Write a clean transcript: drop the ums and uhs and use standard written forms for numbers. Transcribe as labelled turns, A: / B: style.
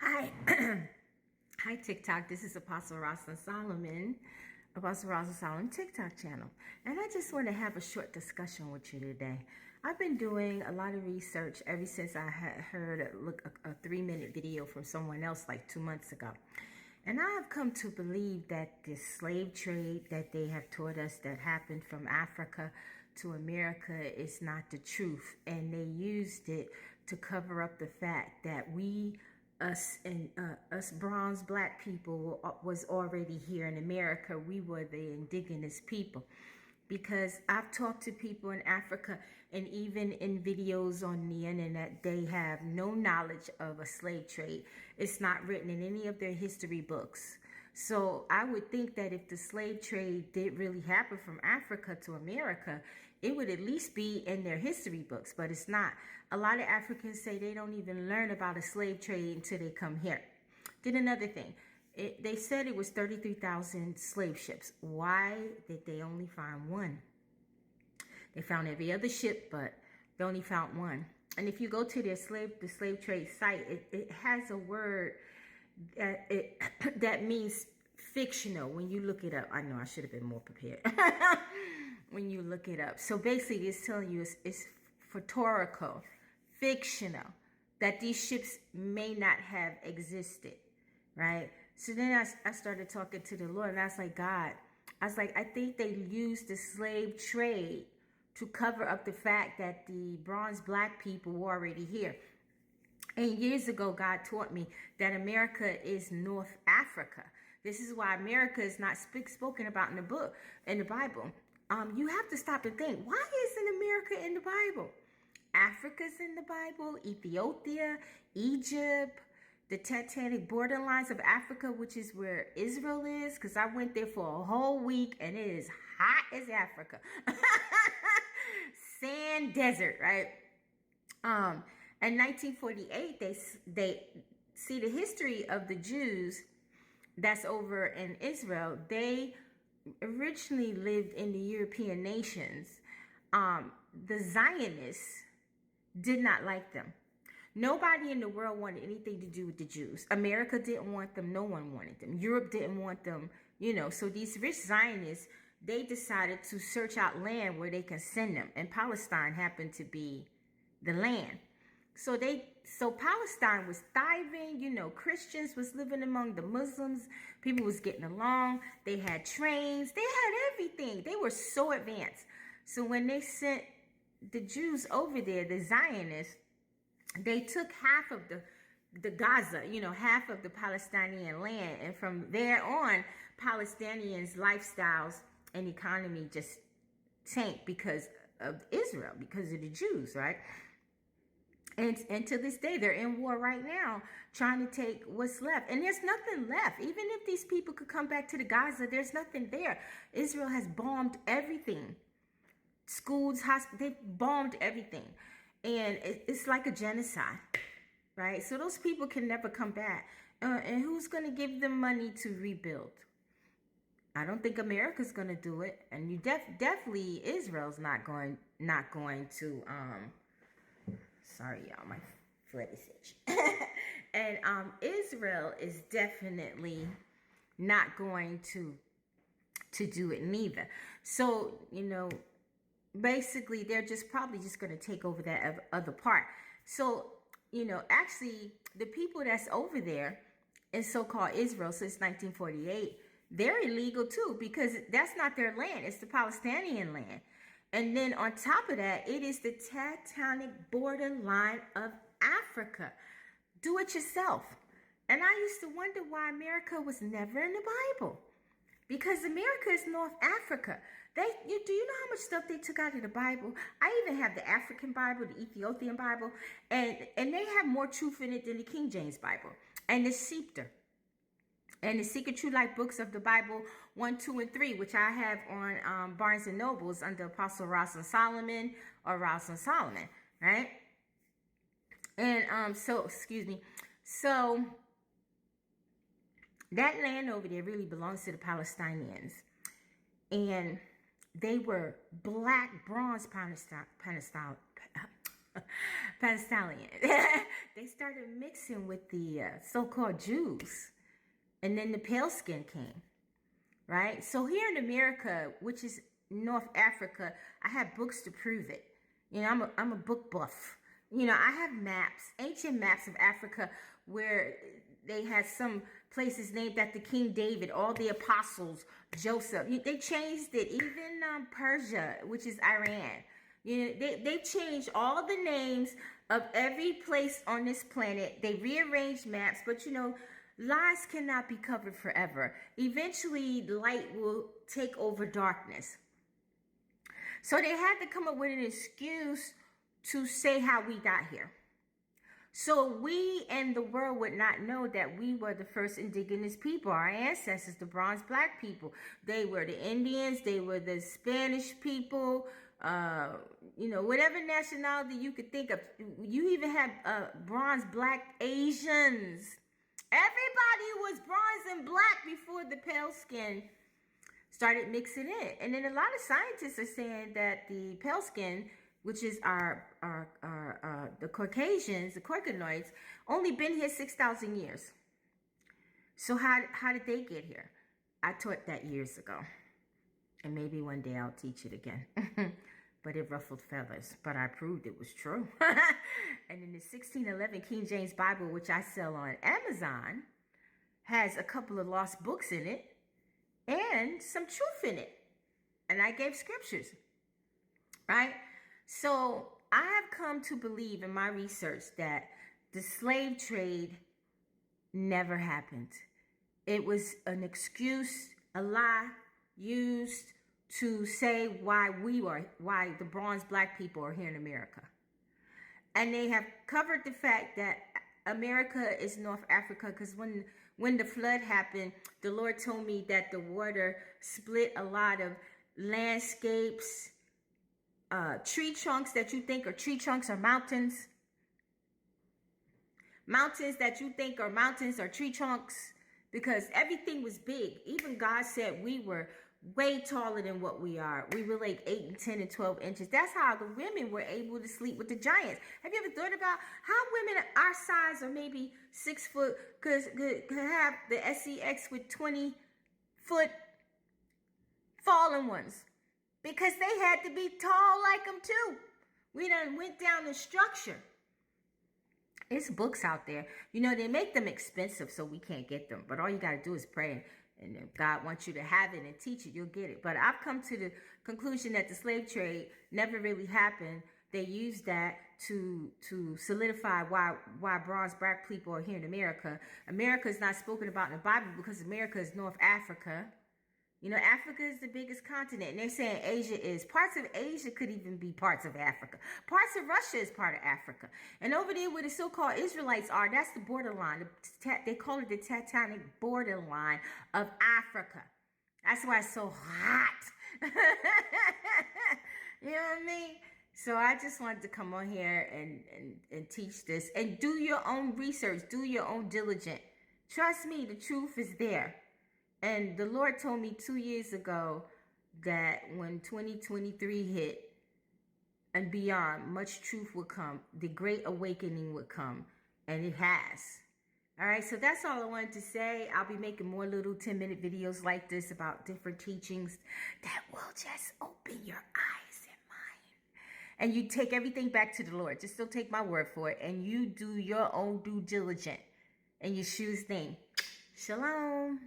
A: Hi. Hi, TikTok. This is Apostle Rosalind Solomon, Apostle Rosalind Solomon TikTok channel. And I just want to have a short discussion with you today. I've been doing a lot of research ever since I had heard a 3-minute video from someone else like 2 months ago. And I have come to believe that this slave trade that they have taught us that happened from Africa to America is not the truth. And they used it to cover up the fact that us bronze black people was already here in America. We were the indigenous people. Because I've talked to people in Africa, and even in videos on the internet, they have no knowledge of a slave trade. It's not written in any of their history books. So I would think that if the slave trade did really happen from Africa to America, it would at least be in their history books, but it's not. A lot of Africans say they don't even learn about a slave trade until they come here. Then another thing. They said it was 33,000 slave ships. Why did they only find one? They found every other ship, but they only found one. And if you go to the slave trade site, it has a word that means fictional when you look it up. I know I should have been more prepared when you look it up. So basically it's telling you it's rhetorical, fictional, that these ships may not have existed, right? So then I started talking to the Lord, and I was like, God, I think they used the slave trade to cover up the fact that the bronze black people were already here. And years ago, God taught me that America is North Africa. This is why America is not spoken about in the Bible. You have to stop and think, why isn't America in the Bible? Africa's in the Bible, Ethiopia, Egypt, the tectonic borderlines of Africa, which is where Israel is, because I went there for a whole week and it is hot as Africa. Sand desert, right? In 1948, they see the history of the Jews that's over in Israel. They originally lived in the European nations. The Zionists did not like them. Nobody in the world wanted anything to do with the Jews. America didn't want them. No one wanted them. Europe didn't want them. So these rich Zionists, they decided to search out land where they can send them. And Palestine happened to be the land. So Palestine was thriving. Christians was living among the Muslims. People was getting along. They had trains. They had everything. They were so advanced. So when they sent the Jews over there, the Zionists, they took half of the Gaza, half of the Palestinian land. And from there on, Palestinians' lifestyles and economy just tanked because of Israel, because of the Jews, right? And to this day, they're in war right now, trying to take what's left. And there's nothing left. Even if these people could come back to the Gaza, there's nothing there. Israel has bombed everything. Schools, hospitals, they bombed everything. And it's like a genocide, right? So those people can never come back. And who's going to give them money to rebuild? I don't think America's going to do it. And you definitely Israel's not going to, sorry, y'all, my foot is itching. And Israel is definitely not going to do it neither. So, basically, they're probably just going to take over that other part. So, actually, the people that's over there in so-called Israel since 1948, they're illegal too, because that's not their land. It's the Palestinian land. And then on top of that, it is the tectonic borderline of Africa. Do it yourself. And I used to wonder why America was never in the Bible. Because America is North Africa. Do you know how much stuff they took out of the Bible? I even have the African Bible, the Ethiopian Bible, and they have more truth in it than the King James Bible. And the Scepter. And the Secret True Life books of the Bible 1, 2, and 3, which I have on Barnes & Nobles under Apostle Rosalind Solomon or Rosalind Solomon, right? And so that land over there really belongs to the Palestinians. And they were black bronze Palestinian. They started mixing with the so-called Jews. And then the pale skin came, right? So here in America, which is North Africa, I have books to prove it. You know, I'm a book buff. You know, I have maps, ancient maps of Africa where they had some places named after King David, all the apostles, Joseph. They changed it. Even Persia, which is Iran. You know, they changed all the names of every place on this planet. They rearranged maps, but you know, lies cannot be covered forever. Eventually, light will take over darkness. So they had to come up with an excuse to say how we got here. So we and the world would not know that we were the first indigenous people, our ancestors, the bronze black people. They were the Indians, they were the Spanish people, you know, whatever nationality you could think of. You even had bronze black Asians. Everybody was bronze and black before the pale skin started mixing in. And then a lot of scientists are saying that the pale skin, which is the Caucasians, the Caucanoids, only been here 6,000 years. So how did they get here? I taught that years ago. And maybe one day I'll teach it again. But it ruffled feathers. But I proved it was true. And in the 1611 King James Bible, which I sell on Amazon, has a couple of lost books in it and some truth in it. And I gave scriptures, right? So I have come to believe in my research that the slave trade never happened. It was an excuse, a lie used to say why the bronze black people are here in America. And they have covered the fact that America is North Africa, because when the flood happened, the Lord told me that the water split a lot of landscapes, tree trunks that you think are tree trunks are mountains. Mountains that you think are mountains are tree trunks, because everything was big. Even God said we were way taller than what we are. We were like 8 and 10 and 12 inches. That's how the women were able to sleep with the giants. Have you ever thought about how women our size, or maybe 6 foot, could have the SEX with 20-foot fallen ones? Because they had to be tall like them too. We done went down the structure. It's books out there. You know, they make them expensive so we can't get them. But all you got to do is pray. And if God wants you to have it and teach it, you'll get it. But I've come to the conclusion that the slave trade never really happened. They used that to solidify why bronze black people are here in America. America is not spoken about in the Bible because America is North Africa. You know, Africa is the biggest continent. And they're saying Asia is. Parts of Asia could even be parts of Africa. Parts of Russia is part of Africa. And over there where the so-called Israelites are, that's the borderline. They call it the tectonic borderline of Africa. That's why it's so hot. You know what I mean? So I just wanted to come on here and teach this. And do your own research. Do your own diligence. Trust me, the truth is there. And the Lord told me 2 years ago that when 2023 hit and beyond, much truth would come. The great awakening would come. And it has. All right, so that's all I wanted to say. I'll be making more little 10-minute videos like this about different teachings that will just open your eyes and mind. And you take everything back to the Lord. Just don't take my word for it. And you do your own due diligence. And Yeshua's name. Shalom.